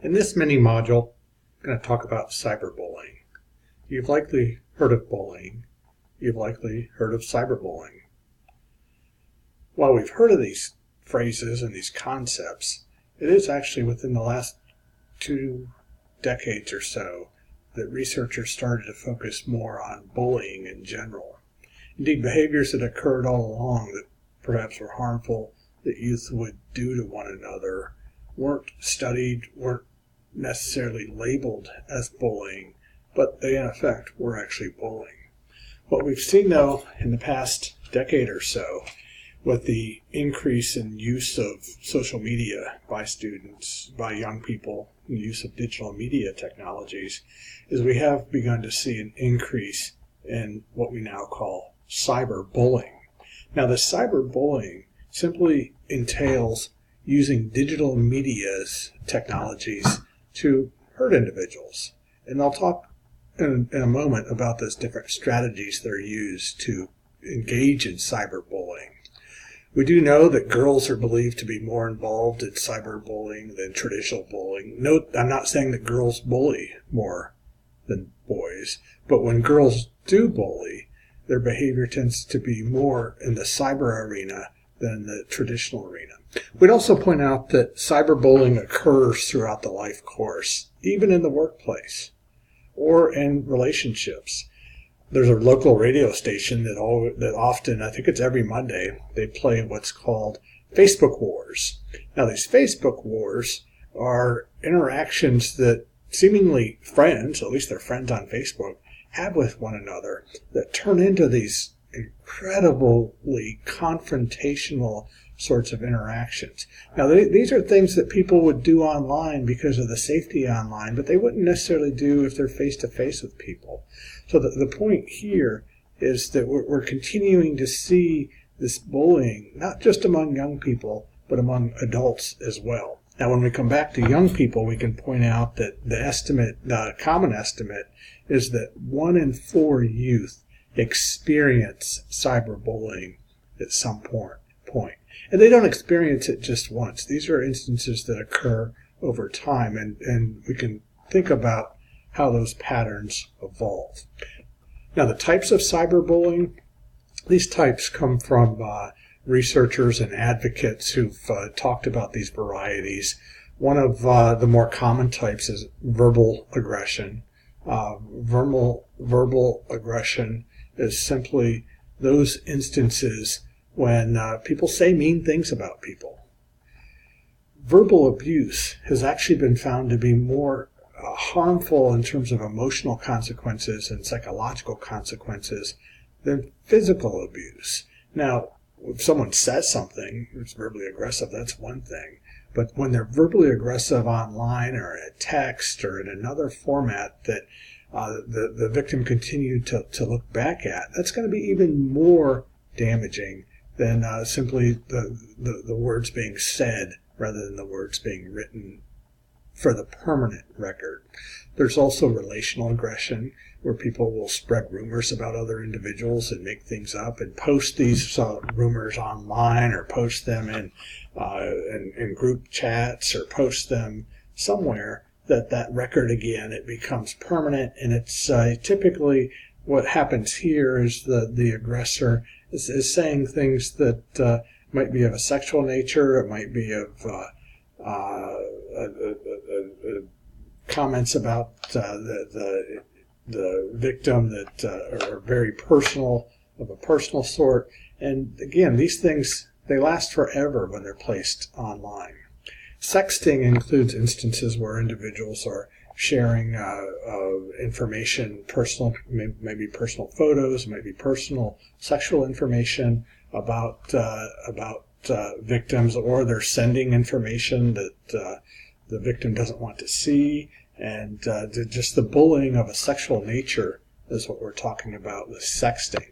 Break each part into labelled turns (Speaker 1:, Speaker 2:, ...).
Speaker 1: In this mini module, I'm going to talk about cyberbullying. You've likely heard of bullying. You've likely heard of cyberbullying. While we've heard of these phrases and these concepts, it is actually within the last 2 decades or so that researchers started to focus more on bullying in general. Indeed, behaviors that occurred all along that perhaps were harmful that youth would do to one another weren't studied, weren't necessarily labeled as bullying, but they in effect were actually bullying. What we've seen though in the past decade or so with the increase in use of social media by students, by young people, and the use of digital media technologies, is we have begun to see an increase in what we now call cyberbullying. Now, the cyberbullying simply entails using digital media's technologies to hurt individuals. And I'll talk in a moment about those different strategies that are used to engage in cyberbullying. We do know that girls are believed to be more involved in cyberbullying than traditional bullying. Note, I'm not saying that girls bully more than boys, but when girls do bully, their behavior tends to be more in the cyber arena than the traditional arena. We'd also point out that cyberbullying occurs throughout the life course, even in the workplace or in relationships. There's a local radio station that often, I think it's every Monday, they play what's called Facebook Wars. Now, these Facebook Wars are interactions that seemingly friends, at least they're friends on Facebook, have with one another that turn into these incredibly confrontational sorts of interactions. Now, these are things that people would do online because of the safety online, but they wouldn't necessarily do if they're face-to-face with people. So the point here is that we're continuing to see this bullying, not just among young people, but among adults as well. Now, when we come back to young people, we can point out that the common estimate is that 1 in 4 youth experience cyberbullying at some point. And they don't experience it just once. These are instances that occur over time, and we can think about how those patterns evolve. Now, the types of cyberbullying, these types come from researchers and advocates who've talked about these varieties. One of the more common types is verbal aggression. Verbal aggression is simply those instances when people say mean things about people. Verbal abuse has actually been found to be more harmful in terms of emotional consequences and psychological consequences than physical abuse. Now, if someone says something that's verbally aggressive, that's one thing. But when they're verbally aggressive online or in a text or in another format that the victim continued to look back at, that's going to be even more damaging than simply the words being said rather than the words being written for the permanent record. There's also relational aggression, where people will spread rumors about other individuals and make things up and post these rumors online, or post them in group chats, or post them somewhere that record, again, it becomes permanent. And it's typically what happens here is the aggressor is saying things that might be of a sexual nature, it might be of comments about the victim that are very personal, of a personal sort. And again, these things, they last forever when they're placed online. Sexting includes instances where individuals are sharing information, personal, maybe personal photos, maybe personal sexual information about victims, or they're sending information that the victim doesn't want to see. And just the bullying of a sexual nature is what we're talking about with sexting.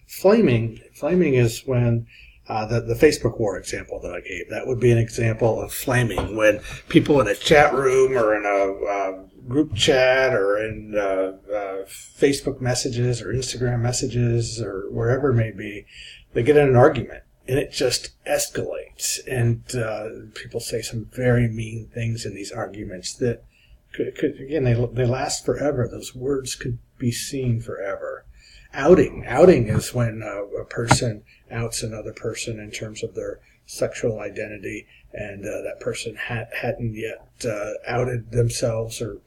Speaker 1: Flaming is when the Facebook war example that I gave, that would be an example of flaming, when people in a chat room or in a group chat or in Facebook messages or Instagram messages or wherever it may be, they get in an argument and it just escalates. And people say some very mean things in these arguments that could again, they last forever. Those words could be seen forever. Outing is when a person outs another person in terms of their sexual identity, and that person hadn't yet outed themselves or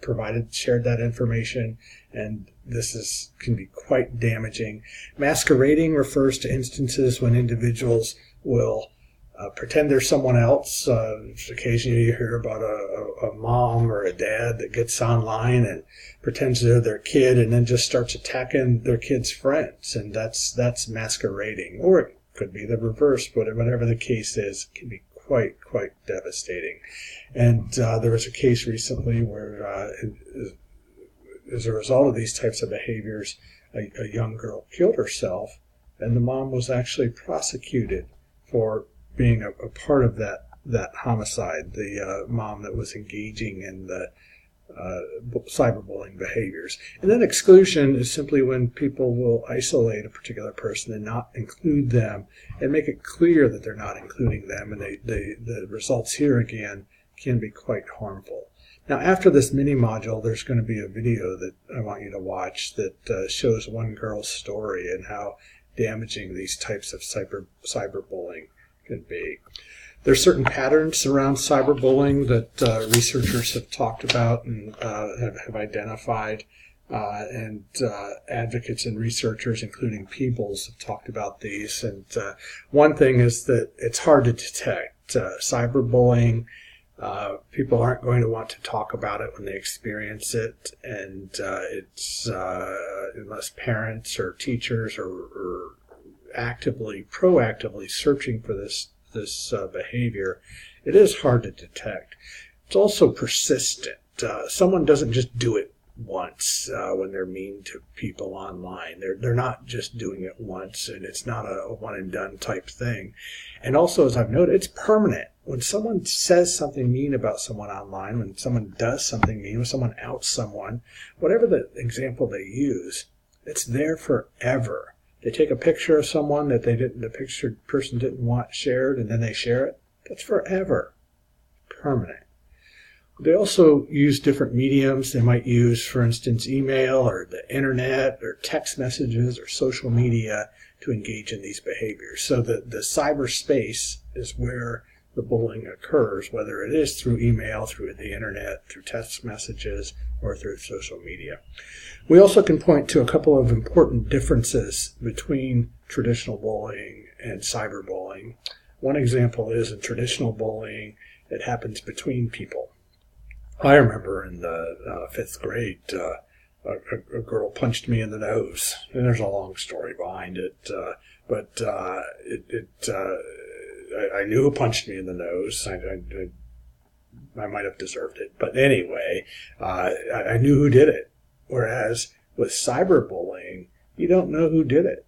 Speaker 1: shared that information, and this can be quite damaging. Masquerading refers to instances when individuals will pretend they're someone else. Occasionally you hear about a mom or a dad that gets online and pretends they're their kid and then just starts attacking their kid's friends, and that's masquerading. Or it could be the reverse, but whatever the case is, it can be quite devastating. And there was a case recently where as a result of these types of behaviors, a young girl killed herself, and the mom was actually prosecuted for being a part of that homicide, the mom that was engaging in the cyberbullying behaviors. And then exclusion is simply when people will isolate a particular person and not include them and make it clear that they're not including them, and the results here again can be quite harmful. Now, after this mini module, there's going to be a video that I want you to watch that shows one girl's story and how damaging these types of cyberbullying can be. There's certain patterns around cyberbullying that researchers have talked about and have identified, and advocates and researchers, including Peebles, have talked about these. And one thing is that it's hard to detect. Cyberbullying, people aren't going to want to talk about it when they experience it, and it's unless parents or teachers are proactively searching for this behavior, it is hard to detect. It's also persistent. Someone doesn't just do it once when they're mean to people online. They're not just doing it once, and it's not a one and done type thing. And also, as I've noted, it's permanent. When someone says something mean about someone online, when someone does something mean, when someone outs someone, whatever the example they use, it's there forever. They take a picture of someone that the person didn't want shared, and then they share it. That's forever, permanent. They also use different mediums. They might use, for instance, email or the internet or text messages or social media to engage in these behaviors. So the cyberspace is where the bullying occurs, whether it is through email, through the internet, through text messages, or through social media. We also can point to a couple of important differences between traditional bullying and cyberbullying. One example is in traditional bullying, it happens between people. I remember in the 5th grade, a girl punched me in the nose, and there's a long story behind it, but I knew who punched me in the nose. I might have deserved it, but anyway, I knew who did it. Whereas with cyberbullying, you don't know who did it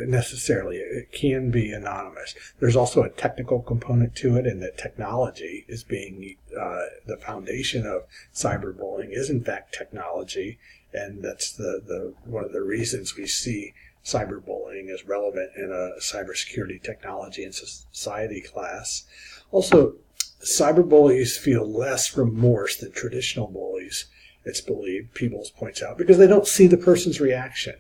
Speaker 1: necessarily. It can be anonymous. There's also a technical component to it, and that technology is being the foundation of cyberbullying is in fact technology, and that's the one of the reasons we see cyberbullying as relevant in a cybersecurity technology and society class. Also, cyberbullies feel less remorse than traditional bullies, it's believed, Peebles points out, because they don't see the person's reaction.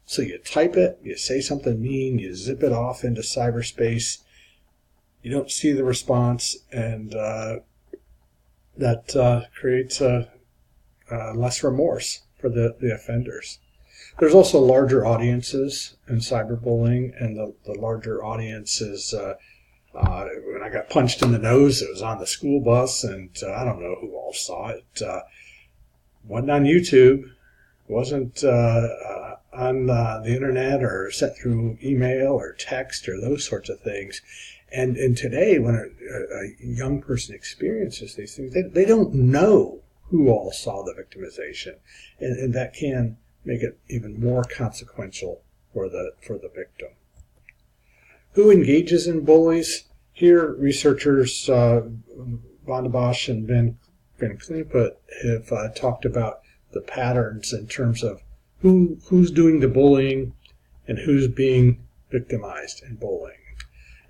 Speaker 1: So you type it, you say something mean, you zip it off into cyberspace, you don't see the response, and that creates less remorse for the offenders. There's also larger audiences in cyberbullying, and the larger audiences, when I got punched in the nose, it was on the school bus, and I don't know who all saw it. Wasn't on YouTube, wasn't on the internet or sent through email or text or those sorts of things. And today, when a young person experiences these things, they don't know who all saw the victimization, and that can make it even more consequential for the victim. Who engages in bullies? Here, researchers Van de Bosch and Van Klinput have talked about the patterns in terms of who's doing the bullying and who's being victimized in bullying.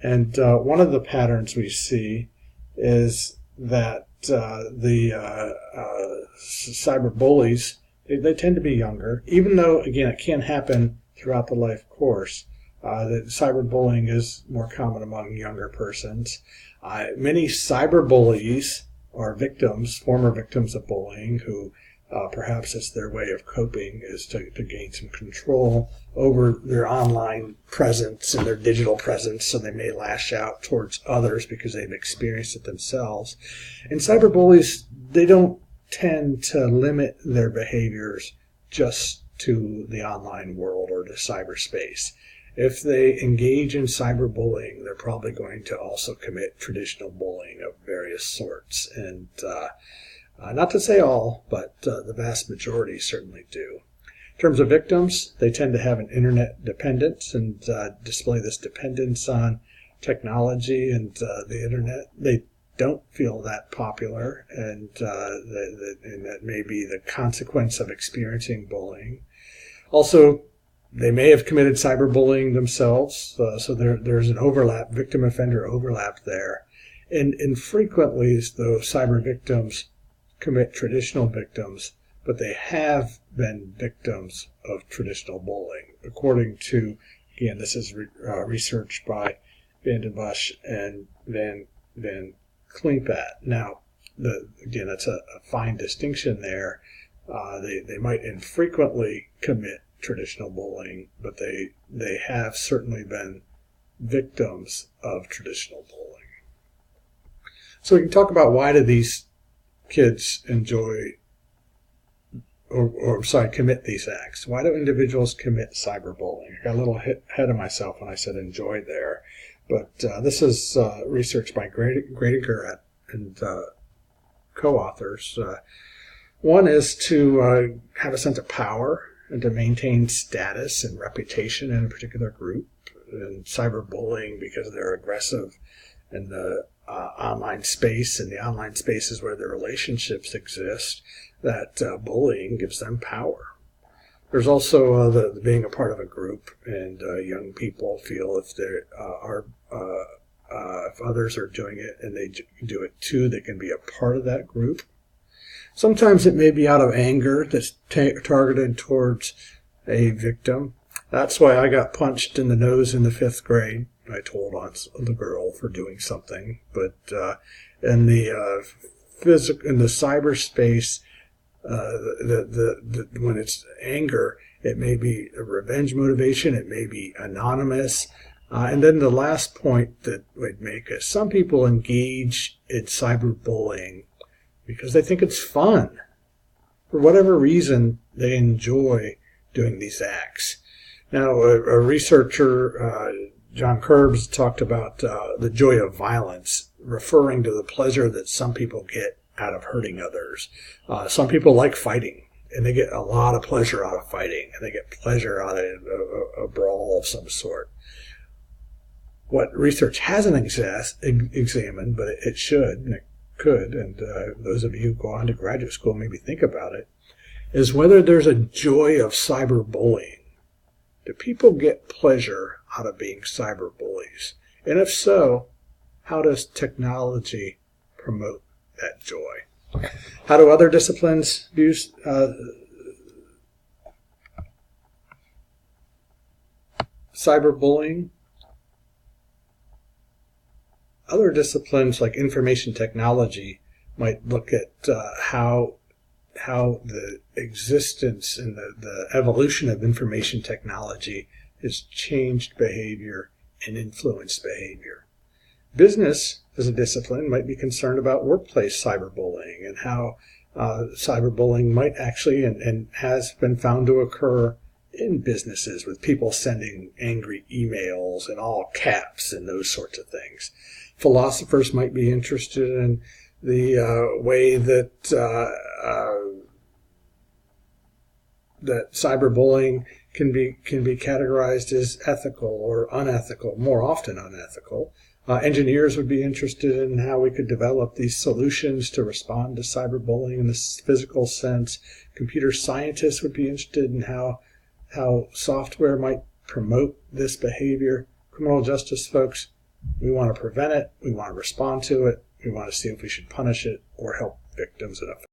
Speaker 1: And one of the patterns we see is that the cyber bullies, they tend to be younger, even though, again, it can happen throughout the life course. That cyberbullying is more common among younger persons. Many cyber bullies are victims, former victims of bullying, who perhaps it's their way of coping is to gain some control over their online presence and their digital presence, so they may lash out towards others because they've experienced it themselves. And cyber bullies, they don't tend to limit their behaviors just to the online world or to cyberspace. If they engage in cyberbullying, they're probably going to also commit traditional bullying of various sorts. And not to say all, but the vast majority certainly do. In terms of victims, they tend to have an internet dependence and display this dependence on technology and the internet. They don't feel that popular, and that may be the consequence of experiencing bullying. Also, they may have committed cyberbullying themselves, so there's an overlap, victim-offender overlap there. And frequently, though, cyber victims commit traditional victims, but they have been victims of traditional bullying. According to, again, this is research by Van den Bosch and Van Klimpat. Now, again, that's a fine distinction there. They might infrequently commit traditional bullying, but they have certainly been victims of traditional bullying. So we can talk about why do these kids enjoy commit these acts? Why do individuals commit cyberbullying? I got a little ahead of myself when I said enjoy there. But this is research by Gradinger and co-authors. One is to have a sense of power and to maintain status and reputation in a particular group. And cyberbullying, because they're aggressive in the online space, and the online space is where the relationships exist, that bullying gives them power. There's also the being a part of a group, and young people feel if they if others are doing it and they do it too, they can be a part of that group. Sometimes it may be out of anger that's targeted towards a victim. That's why I got punched in the nose in the 5th grade. I told on the girl for doing something, but in the cyberspace, when it's anger, it may be a revenge motivation, it may be anonymous, and then the last point that we'd make is some people engage in cyberbullying because they think it's fun. For whatever reason, they enjoy doing these acts. Now, a researcher, John Kurbs, talked about the joy of violence, referring to the pleasure that some people get out of hurting others. Some people like fighting, and they get a lot of pleasure out of fighting, and they get pleasure out of a brawl of some sort. What research hasn't examined, but it should, and it could, and those of you who go on to graduate school maybe think about it, is whether there's a joy of cyberbullying. Do people get pleasure out of being cyberbullies? And if so, how does technology promote that joy? How do other disciplines use cyberbullying? Other disciplines like information technology might look at how the existence and the evolution of information technology has changed behavior and influenced behavior. Business, as a discipline, might be concerned about workplace cyberbullying and how cyberbullying might actually and has been found to occur in businesses with people sending angry emails in all caps and those sorts of things. Philosophers might be interested in the way that that cyberbullying can be categorized as ethical or unethical, more often unethical. Engineers would be interested in how we could develop these solutions to respond to cyberbullying in the physical sense. Computer scientists would be interested in how software might promote this behavior. Criminal justice folks We want to prevent it, we want to respond to it, we want to see if we should punish it or help victims and offenders.